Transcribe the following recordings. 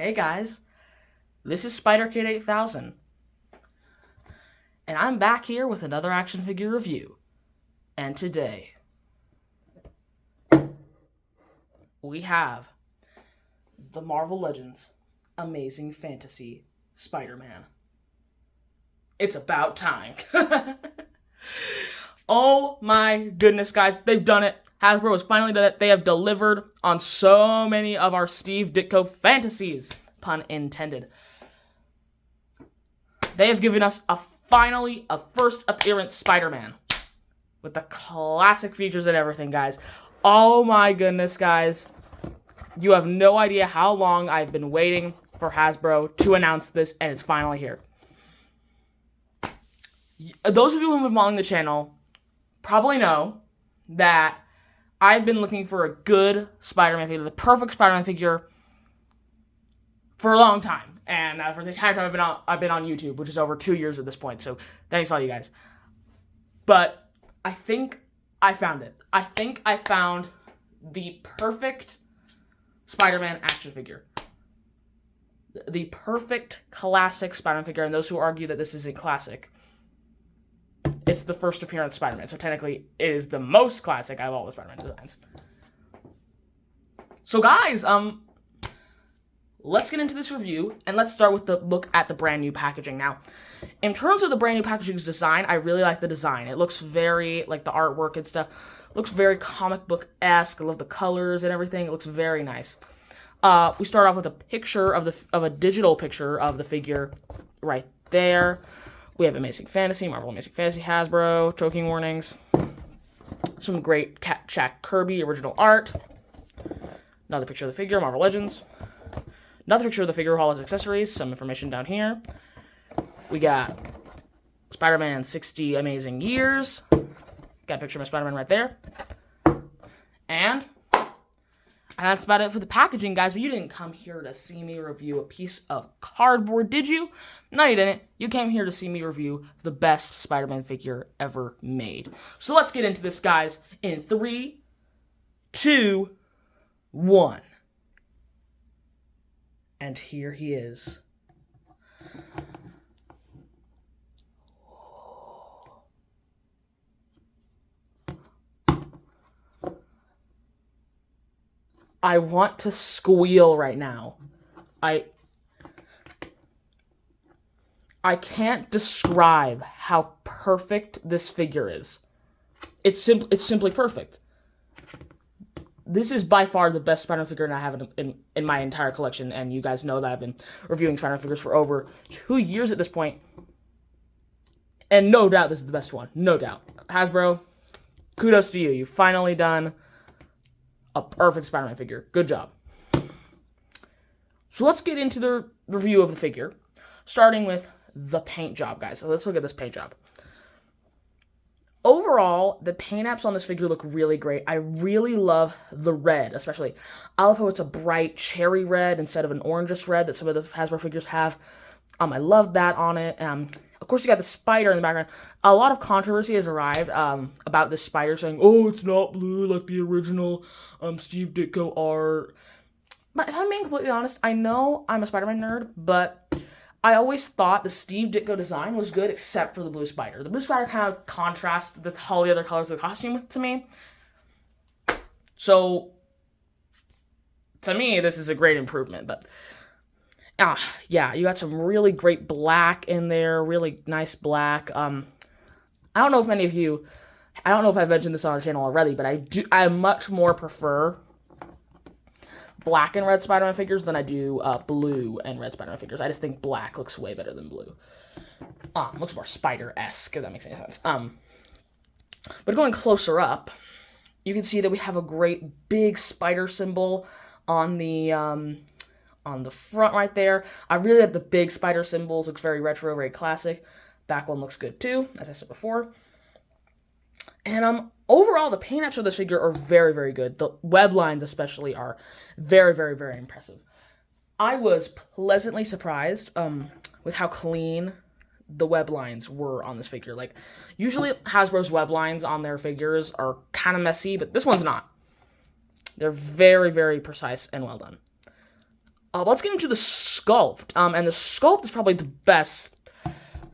Hey guys, this is Spider Kid 8000, and I'm back here with another action figure review. And today, we have the Marvel Legends Amazing Fantasy Spider-Man. It's about time. Oh my goodness, guys, they've done it. Hasbro has finally done it. They have delivered on so many of our Steve Ditko fantasies. Pun intended. They have given us finally a first appearance Spider-Man. With the classic features and everything, guys. Oh my goodness, guys. You have no idea how long I've been waiting for Hasbro to announce this, and it's finally here. Those of you who have been following the channel probably know that I've been looking for a good Spider-Man figure, the perfect Spider-Man figure, for a long time. And for the entire time I've been on YouTube, which is over 2 years at this point. So thanks all you guys. But I think I found it. I think I found the perfect Spider-Man action figure. The perfect classic Spider-Man figure. And those who argue that this is a classic, it's the first appearance Spider-Man. So technically, it is the most classic out of all the Spider-Man designs. So guys, let's get into this review, and let's start with the look at the brand new packaging. Now, in terms of the brand new packaging's design, I really like the design. It looks very, like the artwork and stuff, looks very comic book-esque. I love the colors and everything. It looks very nice. We start off with a picture of a digital picture of the figure right there. We have Amazing Fantasy, Marvel Amazing Fantasy, Hasbro, choking warnings, some great Jack Kirby original art, another picture of the figure, Marvel Legends, another picture of the figure, all his accessories, some information down here. We got Spider-Man 60 Amazing Years, got a picture of my Spider-Man right there, and that's about it for the packaging, guys. But you didn't come here to see me review a piece of cardboard, did you? No, you didn't. You came here to see me review the best Spider-Man figure ever made. So let's get into this, guys, in 3, 2, 1. And here he is. I want to squeal right now. I can't describe how perfect this figure is. It's simply perfect. This is by far the best Spider-Man figure I have in my entire collection, and you guys know that I've been reviewing Spider-Man figures for over 2 years at this point. And no doubt this is the best one. No doubt. Hasbro, kudos to you. You've finally done a perfect Spider-Man figure. Good job. So let's get into the review of the figure, starting with the paint job, guys. So let's look at this paint job. Overall, the paint apps on this figure look really great. I really love the red, especially. I love how it's a bright cherry red instead of an orangish red that some of the Hasbro figures have. I love that on it. Of course, you got the spider in the background. A lot of controversy has arrived about this spider, saying, "Oh, it's not blue like the original Steve Ditko art." But if I'm being completely honest, I know I'm a Spider-Man nerd, but I always thought the Steve Ditko design was good, except for the blue spider. The blue spider kind of contrasts with all the other colors of the costume to me. So, to me, this is a great improvement, but yeah, you got some really great black in there, really nice black. I don't know if many of you, I don't know if I've mentioned this on our channel already, but I much more prefer black and red Spider-Man figures than I do blue and red Spider-Man figures. I just think black looks way better than blue. Looks more spider-esque, if that makes any sense. But going closer up, you can see that we have a great big spider symbol on the front right there. I really like the big spider symbols. Looks very retro, very classic. Back one looks good too, as I said before. And overall, the paint apps for this figure are very, very good. The web lines especially are very, very, very impressive. I was pleasantly surprised with how clean the web lines were on this figure. Like, usually Hasbro's web lines on their figures are kind of messy, but this one's not. They're very, very precise and well done. Let's get into the sculpt. And the sculpt is probably the best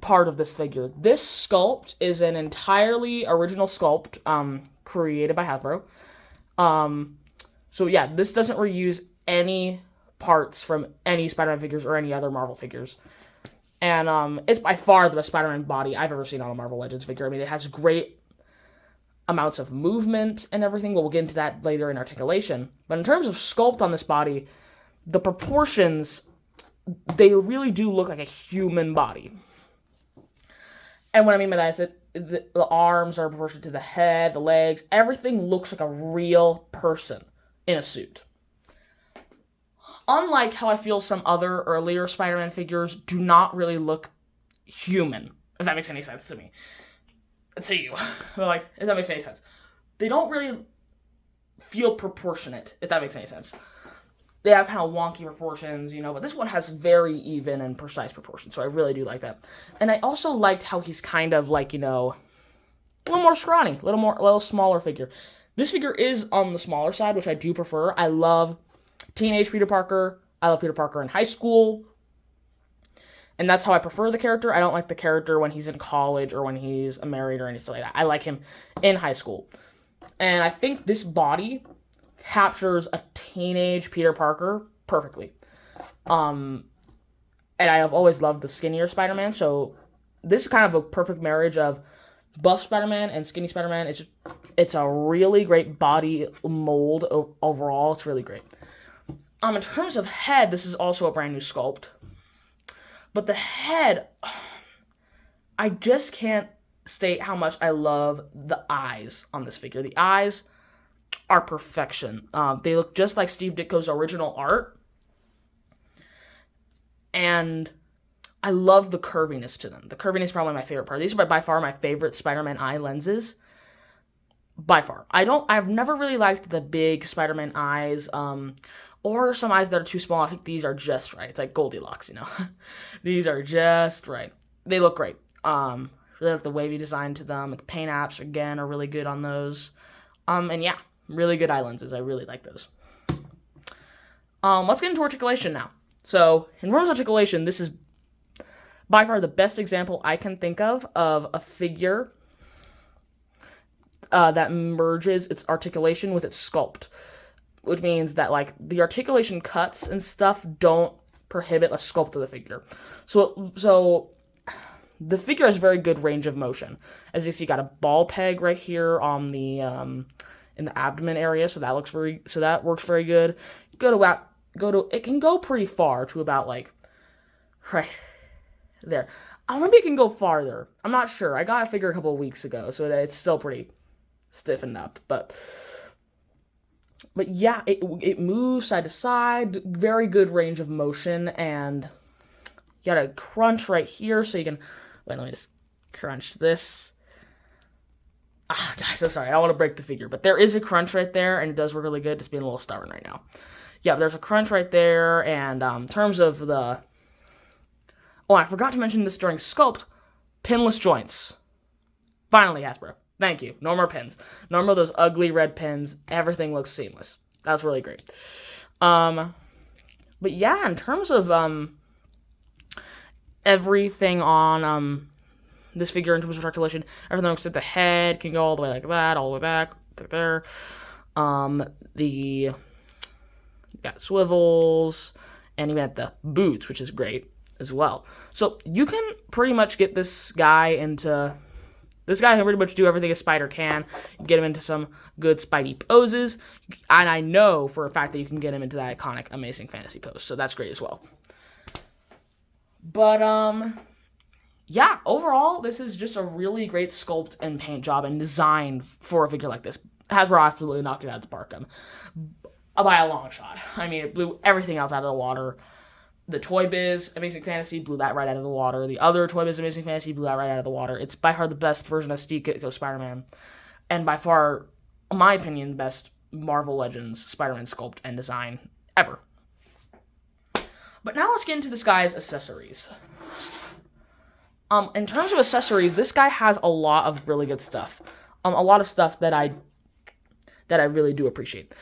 part of this figure. This sculpt is an entirely original sculpt created by Hasbro. So yeah, this doesn't reuse any parts from any Spider-Man figures or any other Marvel figures. And it's by far the best Spider-Man body I've ever seen on a Marvel Legends figure. I mean, it has great amounts of movement and everything. We'll get into that later in articulation. But in terms of sculpt on this body, the proportions, they really do look like a human body. And what I mean by that is that the arms are proportioned to the head, the legs. Everything looks like a real person in a suit. Unlike how I feel some other earlier Spider-Man figures do not really look human, if that makes any sense to me. To you. Like, if that makes any sense. They don't really feel proportionate, if that makes any sense. They have kind of wonky proportions, but this one has very even and precise proportions, so I really do like that. And I also liked how he's kind of like, a little more scrawny, a little smaller figure. This figure is on the smaller side, which I do prefer. I love teenage Peter Parker. I love Peter Parker in high school. And that's how I prefer the character. I don't like the character when he's in college or when he's married or anything like that. I like him in high school. And I think this body captures a teenage Peter Parker perfectly. And I have always loved the skinnier Spider-Man, so this is kind of a perfect marriage of buff Spider-Man and skinny Spider-Man. It's a really great body mold overall. It's really great. In terms of head, this is also a brand new sculpt. But the head, I just can't state how much I love the eyes on this figure. The eyes are perfection. They look just like Steve Ditko's original art. And I love the curviness to them. The curviness is probably my favorite part. These are by far my favorite Spider-Man eye lenses. By far. I've never really liked the big Spider-Man eyes, or some eyes that are too small. I think these are just right. It's like Goldilocks, These are just right. They look great. Really like the wavy design to them. The paint apps, again, are really good on those. And yeah, really good eye lenses. I really like those. Let's get into articulation now. So, in terms of articulation, this is by far the best example I can think of a figure that merges its articulation with its sculpt. Which means that, the articulation cuts and stuff don't prohibit a sculpt of the figure. So the figure has very good range of motion. As you see, you got a ball peg right here on the in the abdomen area, so that works very good. It can go pretty far to about right there. Maybe it can go farther. I'm not sure. I got a figure a couple of weeks ago, so it's still pretty stiffened up, but yeah, it moves side to side, very good range of motion, and you got a crunch right here, so you can, let me just crunch this. Guys, I'm sorry, I don't want to break the figure, but there is a crunch right there, and it does work really good, just being a little stubborn right now. Yeah, there's a crunch right there, and in terms of the, I forgot to mention this during Sculpt, pinless joints. Finally, Hasbro. Thank you. No more pins. No more those ugly red pins. Everything looks seamless. That's really great. But yeah, in terms of everything on this figure in terms of articulation, everything except the head can go all the way like that, all the way back, there. You got swivels, and you got the boots, which is great as well. So you can pretty much get this guy can pretty much do everything a spider can. You get him into some good Spidey poses. And I know for a fact that you can get him into that iconic Amazing Fantasy pose. So that's great as well. But, yeah, overall, this is just a really great sculpt and paint job and design for a figure like this. Hasbro absolutely knocked it out of the park by a long shot. I mean, it blew everything else out of the water. The Toy Biz Amazing Fantasy blew that right out of the water. The other Toy Biz Amazing Fantasy blew that right out of the water. It's by far the best version of Steve Ditko Spider-Man. And by far, in my opinion, the best Marvel Legends Spider-Man sculpt and design ever. But now let's get into this guy's accessories. In terms of accessories, this guy has a lot of really good stuff. A lot of stuff that I really do appreciate.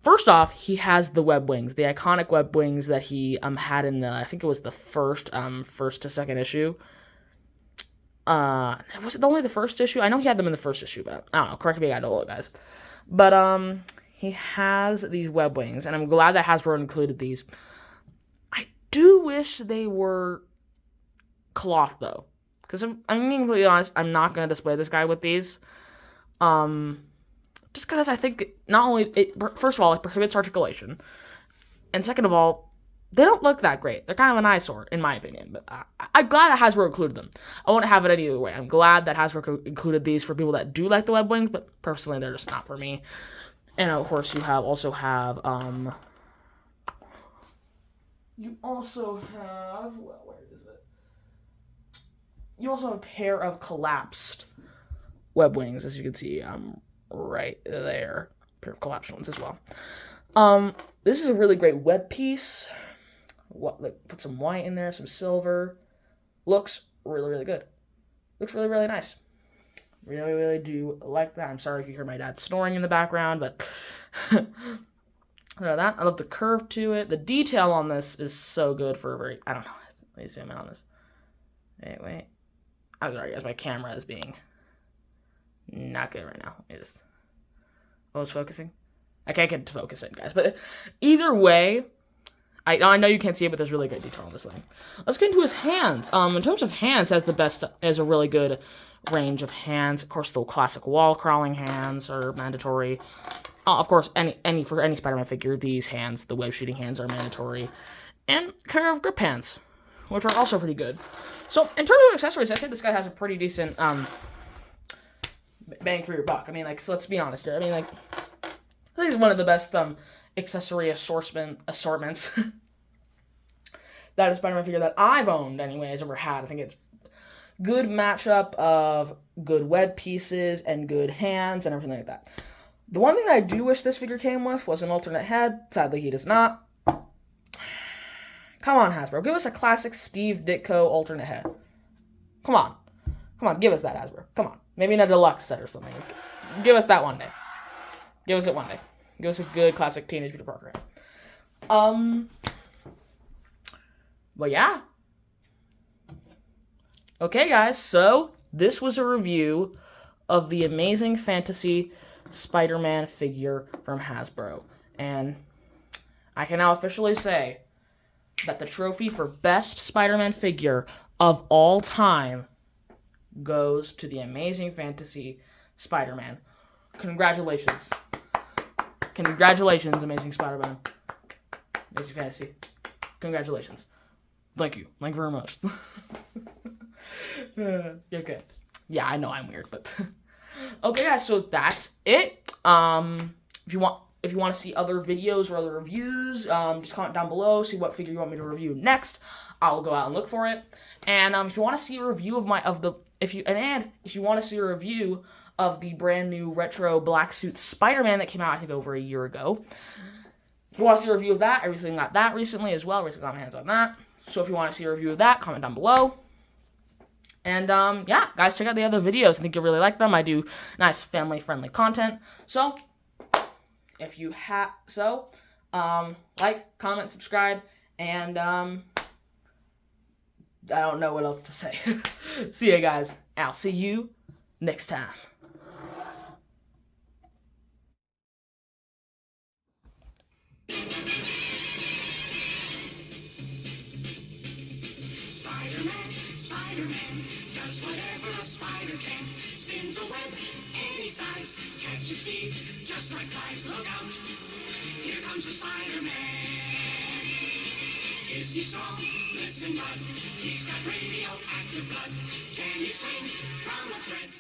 First off, he has the web wings, the iconic web wings that he had in the, I think it was the first to second issue. Was it only the first issue? I know he had them in the first issue, but I don't know. Correct me if I don't know, guys. But he has these web wings, and I'm glad that Hasbro included these. I do wish they were cloth though, because I'm being completely honest, I'm not gonna display this guy with these. Just because I think not only first of all, it prohibits articulation, and second of all, they don't look that great. They're kind of an eyesore, in my opinion. But I'm glad that Hasbro included them. I won't have it any other way. I'm glad that Hasbro included these for people that do like the web wings, but personally, they're just not for me. And of course, you also have well, where is it? You also have a pair of collapsed web wings, as you can see, right there. A pair of collapsed ones as well. This is a really great web piece. Put some white in there, some silver. Looks really, really good. Looks really, really nice. Really, really do like that. I'm sorry if you hear my dad snoring in the background, but that. I love the curve to it. The detail on this is so good for a very, I don't know. Let me zoom in on this. Wait. I'm sorry, guys. My camera is being not good right now. Let me just. Oh, it's focusing? I can't get it to focus in, guys. But either way, I know you can't see it, but there's really great detail on this thing. Let's get into his hands. In terms of hands, has a really good range of hands. Of course, the classic wall crawling hands are mandatory. Of course, for any Spider-Man figure, these hands, the web shooting hands, are mandatory. And pair of grip hands, which are also pretty good. So, in terms of accessories, I say this guy has a pretty decent bang for your buck. I mean, like, so let's be honest here. I mean, like, I think it's one of the best accessory assortments that a Spider-Man figure that I've owned, anyway, has ever had. I think it's good matchup of good web pieces and good hands and everything like that. The one thing that I do wish this figure came with was an alternate head. Sadly, he does not. Come on, Hasbro. Give us a classic Steve Ditko alternate head. Come on, give us that, Hasbro. Come on. Maybe in a deluxe set or something. Give us that one day. Give us it one day. Give us a good classic Teenage Peter Parker head. But yeah. Okay, guys, so this was a review of the Amazing Fantasy Spider-Man figure from Hasbro. And I can now officially say that the trophy for best Spider-Man figure of all time goes to the Amazing Fantasy Spider-Man. Congratulations. Congratulations, Amazing Spider-Man. Amazing Fantasy. Congratulations. Thank you. Thank you very much. Okay. Yeah, I know I'm weird, but okay, guys. So that's it. If you want to see other videos or other reviews, just comment down below. See what figure you want me to review next. I'll go out and look for it. And if you want to see a review if you want to see a review of the brand new retro black suit Spider-Man that came out, I think, over a year ago. If you want to see a review of that, I recently got that recently as well. I recently got my hands on that. So if you want to see a review of that, comment down below. And yeah, guys, check out the other videos. I think you'll really like them. I do nice family-friendly content. So if you like, comment, subscribe, and I don't know what else to say. See ya, guys. I'll see you next time. Spider-Man does whatever a spider can. Spins a web any size, catches thieves just like flies. Look out, here comes the Spider-Man. Is he strong? Listen, bud, he's got radioactive blood. Can he swing from a thread?